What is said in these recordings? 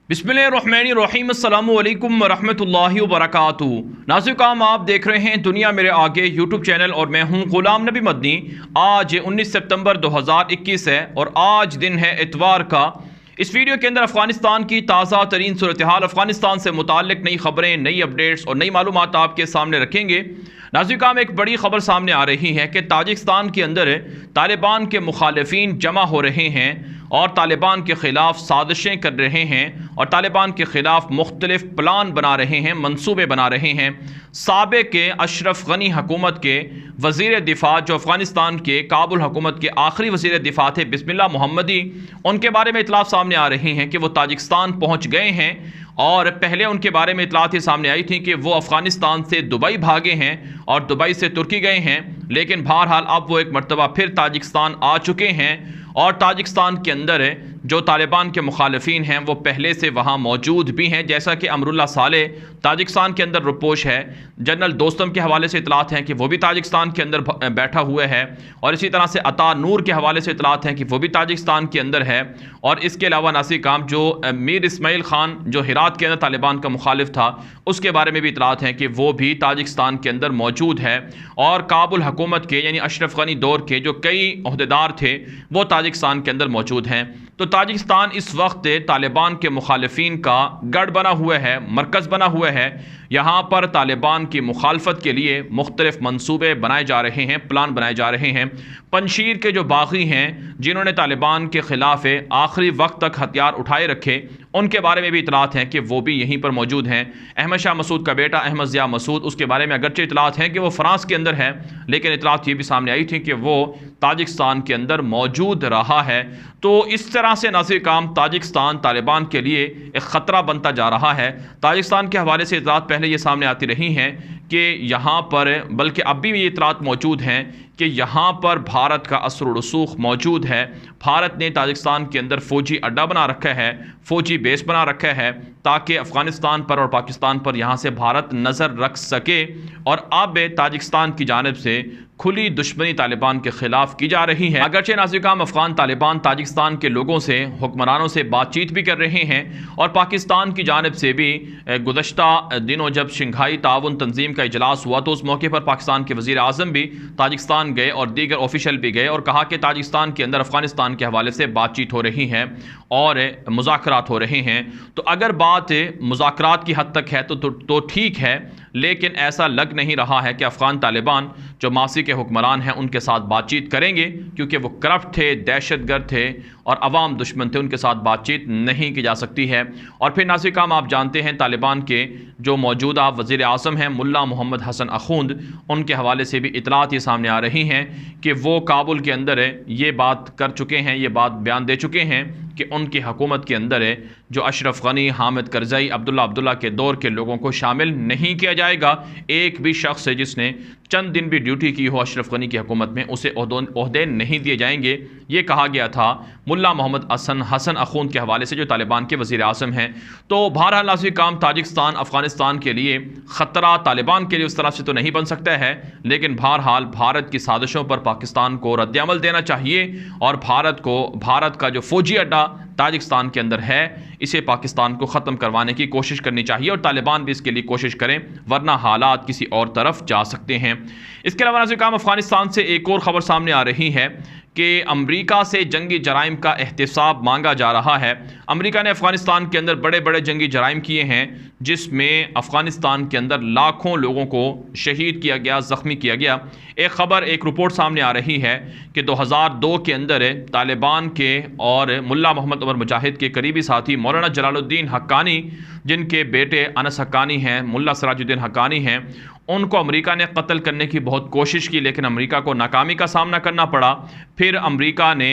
बिस्मिल्लाहिर्रहमानिर्रहीम अस्सलामु अलैकुम वरहमतुल्लाहि वबरकातुहू। नाज़रीन, आप देख रहे हैं दुनिया मेरे आगे यूट्यूब चैनल और मैं हूं ग़ुलाम नबी मदनी। आज 19 सितंबर 2021 है और आज दिन है इतवार का। इस वीडियो के अंदर अफ़गानिस्तान की ताज़ा तरीन सूरत हाल, अफ़गानिस्तान से मुताल्लिक़ नई खबरें, नई अपडेट्स और नई मालूमात आपके सामने रखेंगे। नाज़रीन, एक बड़ी खबर सामने आ रही है कि ताजिकिस्तान के अंदर तालिबान के मुखालिफिन जमा हो रहे हैं और तालिबान के ख़िलाफ़ साजिशें कर रहे हैं और तालिबान के ख़िलाफ़ मुख्तलिफ प्लान बना रहे हैं, मंसूबे बना रहे हैं। साबिक़ के अशरफ गनी हुकूमत के वज़ीर दिफ़ा, जो अफ़गानिस्तान के काबुल हुकूमत के आखिरी वज़ीर दिफ़ा थे, बिस्मिल्लाह मोहम्मदी, उनके बारे में इतलात सामने आ रही हैं कि वो ताजिकिस्तान पहुँच गए हैं। और पहले उनके बारे में इतलात ही सामने आई थी कि वो अफ़गानिस्तान से दुबई भागे हैं और दुबई से तुर्की गए हैं, लेकिन बहरहाल अब वो एक मरतबा फिर ताजिकिस्तान आ चुके हैं। और ताजिकिस्तान के अंदर जो तालिबान के मुखालिफिन हैं वो पहले से वहाँ मौजूद भी हैं, जैसा कि अमरुल्लाह साले ताजिकिस्तान के अंदर रुपोश है। जनरल दोस्तम के हवाले से इतलात हैं कि वो भी ताजिकिस्तान के अंदर बैठा हुआ है और इसी तरह से अता नूर के हवाले से इतलात हैं कि वो भी ताजिकिस्तान के अंदर है। और इसके अलावा नासिर काम जो मीर इस्माइल ख़ान जो हिरात के अंदर तालिबान का मुखालिफ था, उसके बारे में भी इतलात हैं कि वो भी ताजिकिस्तान के अंदर मौजूद है। और काबुल हुकूमत के यानी अशरफ गनी दौर के जो कई ओहदेदार थे वो ताजिकिस्तान के अंदर मौजूद हैं। तो ताजिकिस्तान इस वक्त तालिबान के मुखालिफिन का गढ़ बना हुआ है, मरकज़ बना हुआ है। यहाँ पर तालिबान की मुखालफत के लिए मुख्तलिफ मंसूबे बनाए जा रहे हैं, प्लान बनाए जा रहे हैं। पंशीर के जो बागी हैं जिन्होंने तालिबान के ख़िलाफ़ आखिरी वक्त तक हथियार उठाए रखे, उनके बारे में भी इतलात हैं कि वो भी यहीं पर मौजूद हैं। अहमद शाह मसूद का बेटा अहमद ज़िया मसूद, उसके बारे में अगरचे इतलात हैं कि वो फ़्रांस के अंदर है, लेकिन इतलात ये भी सामने आई थी कि वो ताजिकिस्तान के अंदर मौजूद रहा है। तो इस तरह से नाज़रीन काम ताजिकिस्तान तालिबान के लिए एक ख़तरा बनता जा रहा है। ताजिकिस्तान के हवाले से इतलात पहले ये सामने आती रही हैं कि यहाँ पर, बल्कि अब भी ये इतलात मौजूद हैं कि यहाँ पर भारत का असर रसूख मौजूद है। भारत ने ताजिकिस्तान के अंदर फ़ौजी अड्डा बना रखा है, फ़ौजी बेस बना रखा है, ताकि अफ़गानिस्तान पर और पाकिस्तान पर यहाँ से भारत नज़र रख सके। और अब ताजिकिस्तान की जानिब से खुली दुश्मनी तालिबान के ख़िलाफ़ की जा रही है। अगरचे नाज़रीन काम अफ़गान तालिबान ताजिकिस्तान के लोगों से, हुक्मरानों से बातचीत भी कर रहे हैं और पाकिस्तान की जानिब से भी गुज़श्ता दिनों जब शंघाई ताउन तंजीम का इजलास हुआ तो उस मौके पर पाकिस्तान के वज़ीर आज़म भी ताजिकिस्तान गए और दीगर ऑफिशियल भी गए और कहा कि ताजिकिस्तान के अंदर अफ़गानिस्तान के हवाले से बातचीत हो रही है और मुज़ाकरात हो रहे हैं। तो अगर बात मुज़ाकरात की हद तक है तो ठीक है, लेकिन ऐसा लग नहीं रहा है कि अफ़गान तालिबान जो मासी के हुक्मरान हैं उनके साथ बातचीत करेंगे, क्योंकि वो करप्ट थे, दहशतगर्द थे और अवाम दुश्मन थे, उनके साथ बातचीत नहीं की जा सकती है। और फिर नाज़रीन काम आप जानते हैं तालिबान के जो मौजूदा वज़ीर आज़म हैं मुल्ला मोहम्मद हसन अखूंद, उनके हवाले से भी इतलात ये सामने आ रही हैं कि वो काबुल के अंदर ये बात कर चुके हैं, ये बात बयान दे चुके हैं कि उनकी हुकूमत के अंदर जो अशरफ गनी, हामिद करज़ई, अब्दुल्ला के दौर के लोगों को शामिल नहीं किया जाएगा। एक भी शख्स है जिसने चंद दिन भी ड्यूटी की हो अशरफ गनी की हुकूमत में, उसे ओहदे नहीं दिए जाएंगे। ये कहा गया था मुल्ला मोहम्मद हसन अखूंद के हवाले से जो तालिबान के वज़ीर आज़म हैं। तो बहरहाल नाज़रीन काम ताजिकिस्तान अफ़गानिस्तान के लिए ख़तरा तालिबान के लिए उस तरह से तो नहीं बन सकता है, लेकिन बहरहाल भारत की साजिशों पर पाकिस्तान को रद्द-ए-अमल देना चाहिए और भारत का जो फ़ौजी अड्डा ताजिकिस्तान के अंदर है इसे पाकिस्तान को ख़त्म करवाने की कोशिश करनी चाहिए और तालिबान भी इसके लिए कोशिश करें, वरना हालात किसी और तरफ जा सकते हैं। इसके अलावा नाज़रीन काम अफ़गानिस्तान से एक और ख़बर सामने आ रही है कि अमेरिका से जंगी जराइम का एहतिसाब मांगा जा रहा है। अमेरिका ने अफ़गानिस्तान के अंदर बड़े बड़े जंगी जराइम किए हैं, जिसमें अफ़गानिस्तान के अंदर लाखों लोगों को शहीद किया गया, ज़ख्मी किया गया। एक रिपोर्ट सामने आ रही है कि 2002 के अंदर तालिबान के और मुल्ला मोहम्मद उमर मुजाहिद के करीबी साथी मौलाना जलालुद्दीन हक्कानी, जिनके बेटे अनस हक्कानी हैं, मुल्ला सिराजुद्दीन हक्कानी हैं, उनको अमेरिका ने कत्ल करने की बहुत कोशिश की, लेकिन अमेरिका को नाकामी का सामना करना पड़ा। फिर अमेरिका ने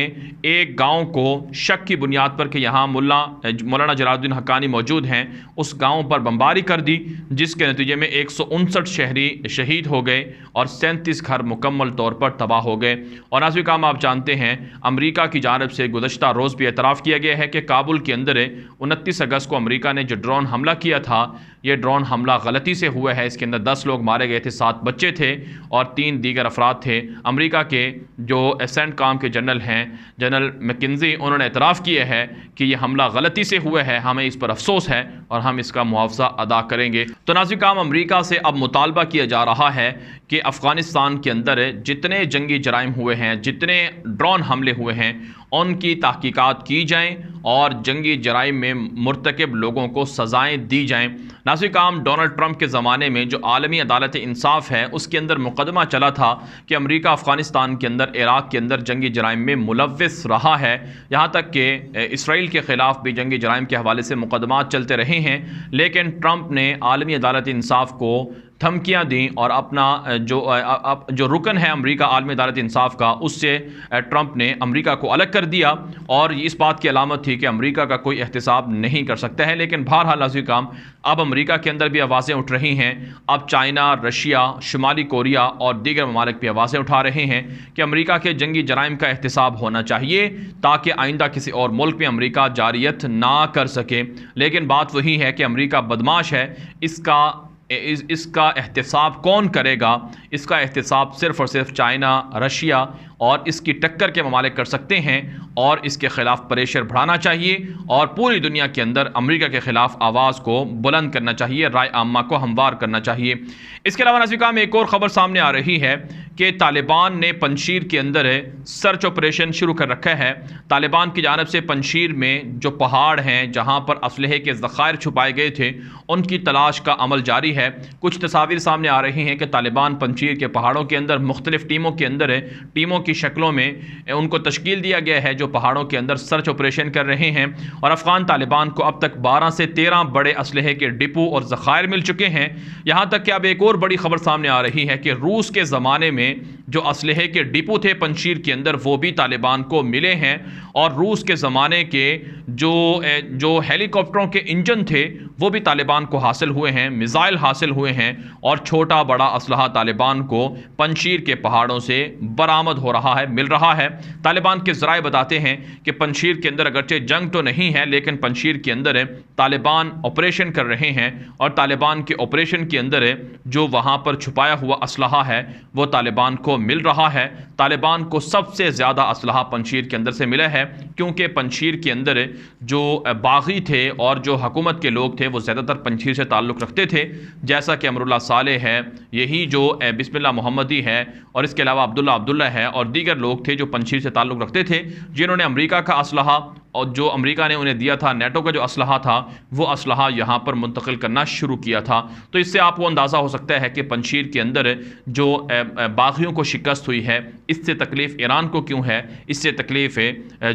एक गांव को शक की बुनियाद पर कि यहाँ मौलाना जलालुद्दीन हक्कानी मौजूद हैं, उस गांव पर बमबारी कर दी, जिसके नतीजे में 159 शहरी शहीद हो गए और 37 घर मुकम्मल तौर पर तबाह हो गए। और नाज़रीन काम आप जानते हैं अमेरिका की जानिब से गुज़श्ता रोज़ भी एतराफ़ किया गया है कि काबुल के अंदर 29 अगस्त को अमेरिका ने जो ड्रोन हमला किया था, ये ड्रोन हमला गलती से हुआ है, इसके अंदर 10 लोग मारे गए थे, 7 बच्चे थे और 3 दीगर अफराद थे। अमेरिका के जो सेंटकॉम के जनरल हैं, जनरल मैकेंजी, उन्होंने एतराफ़ किया है कि यह हमला गलती से हुआ है, हमें इस पर अफसोस है और हम इसका मुआवजा अदा करेंगे। तो नाज़रीन काम, अमेरिका से अब मुतालबा किया जा रहा है कि अफ़गानिस्तान के अंदर जितने जंगी जराइम हुए हैं, जितने ड्रोन हमले हुए हैं, उनकी तहकीकात की जाएँ और जंगी जराइम में मुर्तकब लोगों को सज़ाएँ दी जाएँ। नाज़रीन काम, डोनाल्ड ट्रंप के ज़माने में जो आलमी अदालत इंसाफ है उसके अंदर मुकदमा चला था कि अमेरिका अफ़गानिस्तान के अंदर, इराक़ के अंदर जंगी जराइम में मुलव्विस रहा है। यहाँ तक कि इसराइल के ख़िलाफ़ भी जंगी जराइम के हवाले से मुकदमात चलते रहे हैं, लेकिन ट्रंप ने आलमी अदालत इंसाफ को धमकियाँ दी और अपना जो रुकन है अमेरिका आलमी अदालत इंसाफ का, उससे ट्रंप ने अमेरिका को अलग कर दिया और इस बात की अलामत थी कि अमेरिका का कोई एहतिसाब नहीं कर सकता है। लेकिन बहरहाल नाज़रीन काम, अब अमेरिका के अंदर भी आवाज़ें उठ रही हैं। अब चाइना, रशिया, शुमाली कोरिया और दीगर ममालिक भी आवाज़ें उठा रहे हैं कि अमेरिका के जंगी जराइम का एहतिसाब होना चाहिए ताकि आइंदा किसी और मुल्क में अमेरिका जारियत ना कर सके। लेकिन बात वही है कि अमेरिका बदमाश है, इसका एहतिसाब कौन करेगा? इसका एहतिसाब सिर्फ़ और सिर्फ चाइना, रशिया और इसकी टक्कर के ममालिक कर सकते हैं और इसके ख़िलाफ़ प्रेशर बढ़ाना चाहिए और पूरी दुनिया के अंदर अमेरिका के ख़िलाफ़ आवाज़ को बुलंद करना चाहिए, राय आम्मा को हमवार करना चाहिए। इसके अलावा नाज़रीन काम, एक और ख़बर सामने आ रही है कि तालिबान ने पंजशीर के अंदर सर्च ऑपरेशन शुरू कर रखा है। तालिबान की जानिब से पंजशीर में जो पहाड़ हैं जहाँ पर असलहे के ज़खायर छुपाए गए थे, उनकी तलाश का अमल जारी है। कुछ तस्वीर सामने आ रही हैं कि तालिबान पंजशीर के पहाड़ों के अंदर मुख्तलिफ़ टीमों के अंदर टीमों की शक्लों में उनको तश्कील दिया गया है जो पहाड़ों के अंदर सर्च ऑपरेशन कर रहे हैं। और अफ़गान तालिबान को अब तक 12 से 13 बड़े असलहे के डिपो और ज़खायर मिल चुके हैं। यहाँ तक कि अब एक और बड़ी खबर सामने आ रही है कि रूस के ज़माने में जो असलहे के डिपो थे पंजशीर के अंदर, वो भी तालिबान को मिले हैं और रूस के ज़माने के जो हेलीकॉप्टरों के इंजन थे वो भी तालिबान को हासिल हुए हैं, मिसाइल हासिल हुए हैं और छोटा बड़ा असलहा तालिबान को पंजशीर के पहाड़ों से बरामद हो रहा है, मिल रहा है। तालिबान के ज़राए बताते हैं कि पंजशीर के अंदर अगरचे जंग तो नहीं है, लेकिन पंजशीर के अंदर तालिबान ऑपरेशन कर रहे हैं और तालिबान के ऑपरेशन के अंदर जो वहाँ पर छुपाया हुआ असलहा है वो तालिबान को मिल रहा है। तालिबान को सबसे ज़्यादा असलहा पंजशीर के अंदर से मिला है क्योंकि पंजशीर के अंदर जो बागी थे और जो हुकूमत के लोग थे वो ज़्यादातर पंजशीर से ताल्लुक़ रखते थे, जैसा कि अमरुल्लाह सालेह है, यही जो बिस्मिल्लाह मोहम्मदी है और इसके अलावा अब्दुल्ला है और दीगर लोग थे जो पंजशीर से ताल्लुक़ रखते थे, जिन्होंने अमेरिका का असलहा और जो अमेरिका ने उन्हें दिया था, नेटो का जो असलहा था, वो असलहा यहाँ पर मुंतकिल करना शुरू किया था। तो इससे आपको अंदाज़ा हो सकता है कि पंजशीर के अंदर जो बागियों को शिकस्त हुई है, इससे तकलीफ़ ईरान को क्यों है, इससे तकलीफ़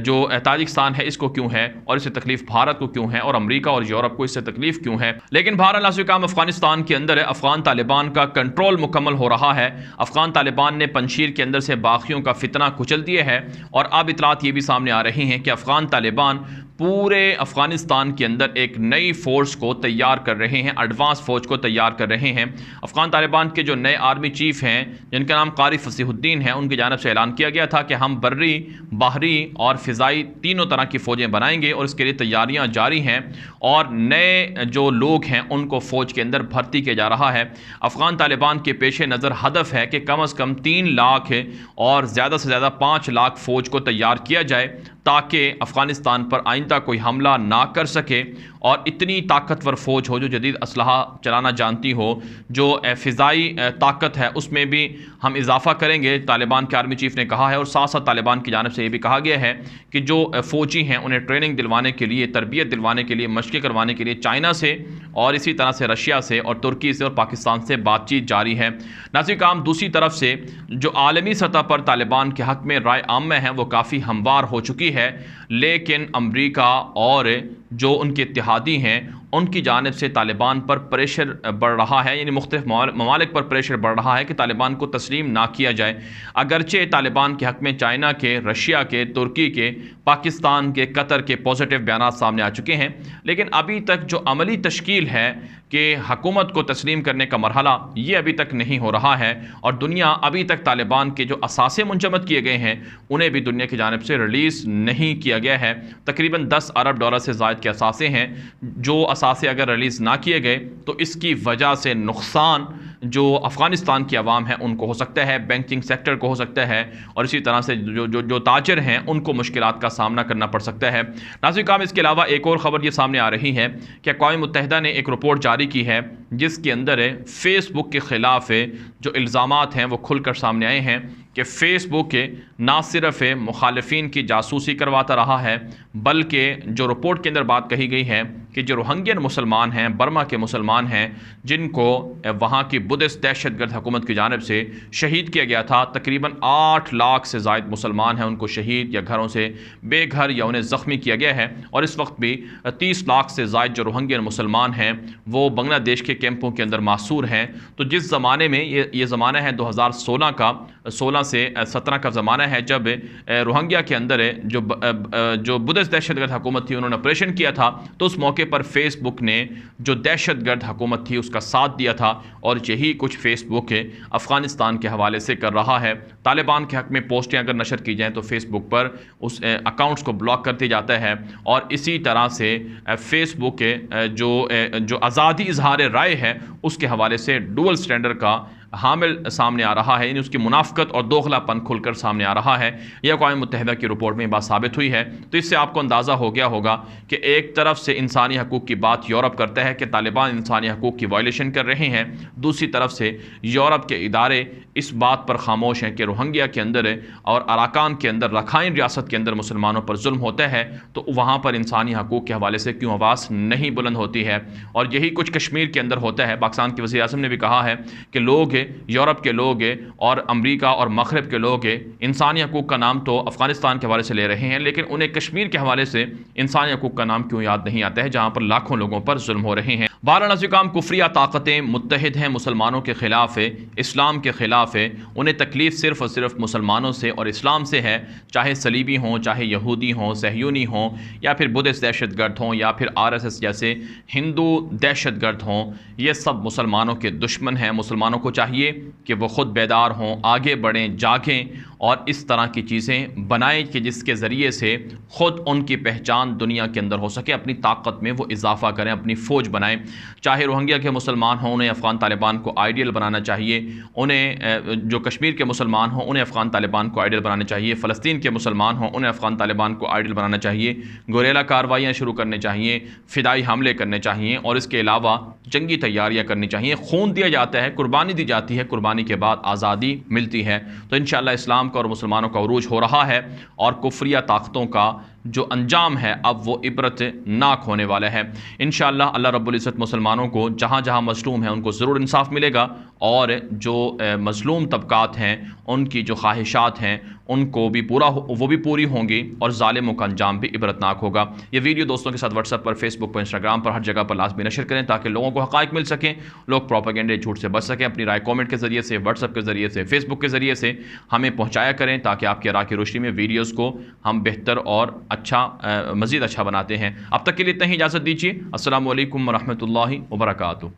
जो ताजिकिस्तान है इसको क्यों है और इससे तकलीफ़ भारत को क्यों है और अमेरिका और यूरोप को इससे तकलीफ़ क्यों है। लेकिन बहरहाल नाज़रीन काम, अफ़गानिस्तान के अंदर अफ़गान तालिबान का कंट्रोल मुकम्मल हो रहा है। अफ़गान तालिबान ने पंजशीर के अंदर से बागियों का फितना कुचल दिया है और अब इतलात ये भी सामने आ रही हैं कि अफ़गान तालिबान पूरे अफ़गानिस्तान के अंदर एक नई फ़ोर्स को तैयार कर रहे हैं, एडवांस फ़ौज को तैयार कर रहे हैं। अफ़गान तालिबान के जो नए आर्मी चीफ़ हैं जिनका नाम कारी फसीहुद्दीन है, उनकी जानिब से ऐलान किया गया था कि हम बर्री, बाहरी और फ़िज़ाई तीनों तरह की फ़ौजें बनाएंगे और इसके लिए तैयारियां जारी हैं और नए जो लोग हैं उनको फ़ौज के अंदर भर्ती किया जा रहा है। अफ़गान तालिबान के पेश नज़र हदफ है कि कम अज़ कम 3 लाख और ज़्यादा से ज़्यादा 5 लाख फ़ौज को तैयार किया जाए ताकि अफ़गानिस्तान पर आइंदा कोई हमला ना कर सके और इतनी ताकतवर फ़ौज हो जो जदीद असलहा चलाना जानती हो, जो फ़िज़ाई ताकत है उसमें भी हम इजाफ़ा करेंगे, तालिबान के आर्मी चीफ़ ने कहा है। और साथ साथ तालिबान की जानिब से ये भी कहा गया है कि जो फ़ौजी हैं उन्हें ट्रेनिंग दिलवाने के लिए, तरबियत दिलवाने के लिए, मशक़ें करवाने के लिए चाइना से और इसी तरह से रशिया से और तुर्की से और पाकिस्तान से बातचीत जारी है। नाज़रीन काम, दूसरी तरफ से जो आलमी सतह पर तालिबान के हक़ में राय आम्मा है वो काफ़ी हमवार हो चुकी है, लेकिन अमरीका और जो उनके इत्तेहादी हैं उनकी जानिब से तालिबान पर प्रेशर बढ़ रहा है, यानी मुख्तलिफ ममालिक पर प्रेशर बढ़ रहा है कि तालिबान को तस्लीम ना किया जाए। अगरचे तालिबान के हक़ में चाइना के, रशिया के, तुर्की के, पाकिस्तान के, कतर के पॉजिटिव बयान सामने आ चुके हैं, लेकिन अभी तक जो अमली तश्कील है कि हुकूमत को तस्लीम करने का मरहला, ये अभी तक नहीं हो रहा है और दुनिया अभी तक तालिबान के जो असासे मुंजमद किए गए हैं उन्हें भी दुनिया की जानिब से रिलीज़ नहीं किया गया है। तकरीबन $10 अरब से ज़ायद के असासे हैं, जो असासे अगर रिलीज़ ना किए गए तो इसकी वजह से नुकसान जो अफ़गानिस्तान की आवाम है उनको हो सकता है, बैंकिंग सेक्टर को हो सकता है, और इसी तरह से जो ताजर हैं उनको मुश्किलात का सामना करना पड़ सकता है। नाज़रीन काम, इसके अलावा एक और ख़बर ये सामने आ रही है कि अक़वाम मुत्तहिदा ने एक रिपोर्ट जारी की है जिसके अंदर फ़ेसबुक के ख़िलाफ़ जो इल्ज़ामात हैं वो खुलकर सामने आए हैं कि फ़ेसबुक ना सिर्फ मुखालिफिन की जासूसी करवाता रहा है, बल्कि जो रिपोर्ट के अंदर बात कही गई है कि जो रोहिंग्यन मुसलमान हैं, बर्मा के मुसलमान हैं, जिनको वहाँ की बुद्धिस्ट दहशतगर्द हुकूमत की जानिब से शहीद किया गया था, तकरीबन 8 लाख से ज़ायद मुसलमान हैं, उनको शहीद या घरों से बेघर या उन्हें ज़ख्मी किया गया है। और इस वक्त भी 30 लाख से ज़ायद जो रोहिंग्यन मुसलमान हैं वो बांग्लादेश के कैंपों के अंदर मासूर हैं। तो जिस ज़माने में ये ज़माना है 2016 का, 16 से 17 का ज़माना है, जब रोहिंग्या के अंदर जो बुद्धिस्ट दहशतगर्द हुकूमत थी उन्होंने ऑपरेशन किया था, तो उस मौके पर फेसबुक ने जो दहशतगर्द हुकूमत थी उसका साथ दिया था। और यही कुछ फेसबुक अफ़गानिस्तान के हवाले से कर रहा है। तालिबान के हक़ में पोस्टें अगर नशर की जाएँ तो फेसबुक पर उस अकाउंट्स को ब्लॉक कर दिया जाता है। और इसी तरह से फेसबुक जो आज़ादी इजहार राय है उसके हवाले से डुअल स्टैंडर्ड का हामिल सामने आ रहा है, यानी उसकी मुनाफ़क़त और दोगलापन खुलकर सामने आ रहा है। यह अक़वाम मुत्तहिदा की रिपोर्ट में बात साबित हुई है। तो इससे आपको अंदाज़ा हो गया होगा कि एक तरफ से इंसानी हकूक़ की बात यूरोप करता है कि तालिबान इंसानी हकूक़ की वायलेशन कर रहे हैं, दूसरी तरफ से यूरोप के इदारे इस बात पर खामोश हैं कि रोहिंग्या के अंदर और अराकान के अंदर, रखाइन रियासत के अंदर मुसलमानों पर जुल्म होता है, तो वहाँ पर इंसानी हकूक़ के हवाले से क्यों आवाज़ नहीं बुलंद होती है। और यही कुछ कश्मीर के अंदर होता है। पाकिस्तान के वज़ीर आज़म ने भी कहा है कि लोग, यूरोप के लोग और अमेरिका और मगरब के लोग इंसानी हकूक़ का नाम तो अफ़गानिस्तान के हवाले से ले रहे हैं, लेकिन उन्हें कश्मीर के हवाले से इंसानी हकूक़ का नाम क्यों याद नहीं आता है, जहाँ पर लाखों लोगों पर जुल्म हो रहे हैं। बारह कुफ्रिया ताकतें मुत्तहिद हैं मुसलमानों के ख़िलाफ़, इस्लाम के ख़िलाफ़। उन्हें तकलीफ़ सिर्फ़ और सिर्फ मुसलमानों से और इस्लाम से है, चाहे सलीबी हों, चाहे यहूदी हों, सहयूनी हों, या फिर बुद्धिस्ट दहशतगर्द हों, या फिर RSS जैसे हिंदू दहशतगर्द हों। ये सब मुसलमानों के दुश्मन हैं। मुसलमानों को चाहिए कि वो ख़ुद बेदार हों, आगे बढ़ें, जागें और इस तरह की चीज़ें बनाएं कि जिसके ज़रिए से ख़ुद उनकी पहचान दुनिया के अंदर हो सके, अपनी ताकत में वो इजाफ़ा करें, अपनी फ़ौज बनाएं। चाहे रोहिंग्या के मुसलमान हों, उन्हें अफ़गान तालिबान को आइडियल बनाना चाहिए। उन्हें जो कश्मीर के मुसलमान हों उन्हें अफ़गान तालिबान को आइडियल बनाना चाहिए। फ़लस्तीन के मुसलमान हों उन्हें अफ़गान तालिबान को आइडियल बनाना चाहिए। गुरेला कार्रवाइयाँ शुरू करनी चाहिए, फ़िदाई हमले करने चाहिए, और इसके अलावा जंगी तैयारियाँ करनी चाहिए। खून दिया जाता है, कुर्बानी दी जाती है, कुर्बानी के बाद आज़ादी मिलती है। तो इंशाअल्लाह इस्लाम का और मुसलमानों का उरूज हो रहा है, और कुफ्रिया ताकतों का जो अंजाम है अब वो इबरतनाक होने वाला है। इंशाअल्लाह अल्लाह रब्बुल इज़्ज़त मुसलमानों को जहाँ जहाँ मज़लूम है उनको ज़रूर इंसाफ मिलेगा, और जो मज़लूम तबकात हैं उनकी जो ख्वाहिशात हैं उनको भी वो भी पूरी होंगी, और ज़ालिमों का अंजाम भी इबरतनाक होगा। ये वीडियो दोस्तों के साथ व्हाट्सएप पर, फेसबुक पर, इंस्टाग्राम पर, हर जगह पर लाज़मी नशर करें ताकि लोगों को हक़ाइक़ मिल सकें, लोग प्रोपेगेंडे झूठ से बच सकें। अपनी राय कमेंट के ज़रिए से, व्हाट्सएप के ज़रिए से, फेसबुक के ज़रिए से हमें पहुँचाया करें, ताकि आपकी राह की रोशनी में वीडियोज़ को हम बेहतर और अच्छा, मज़ीद अच्छा बनाते हैं। अब तक के लिए इतना ही इजाज़त दीजिए। अस्सलामु अलैकुम व रहमतुल्लाहि व बरकातुहू।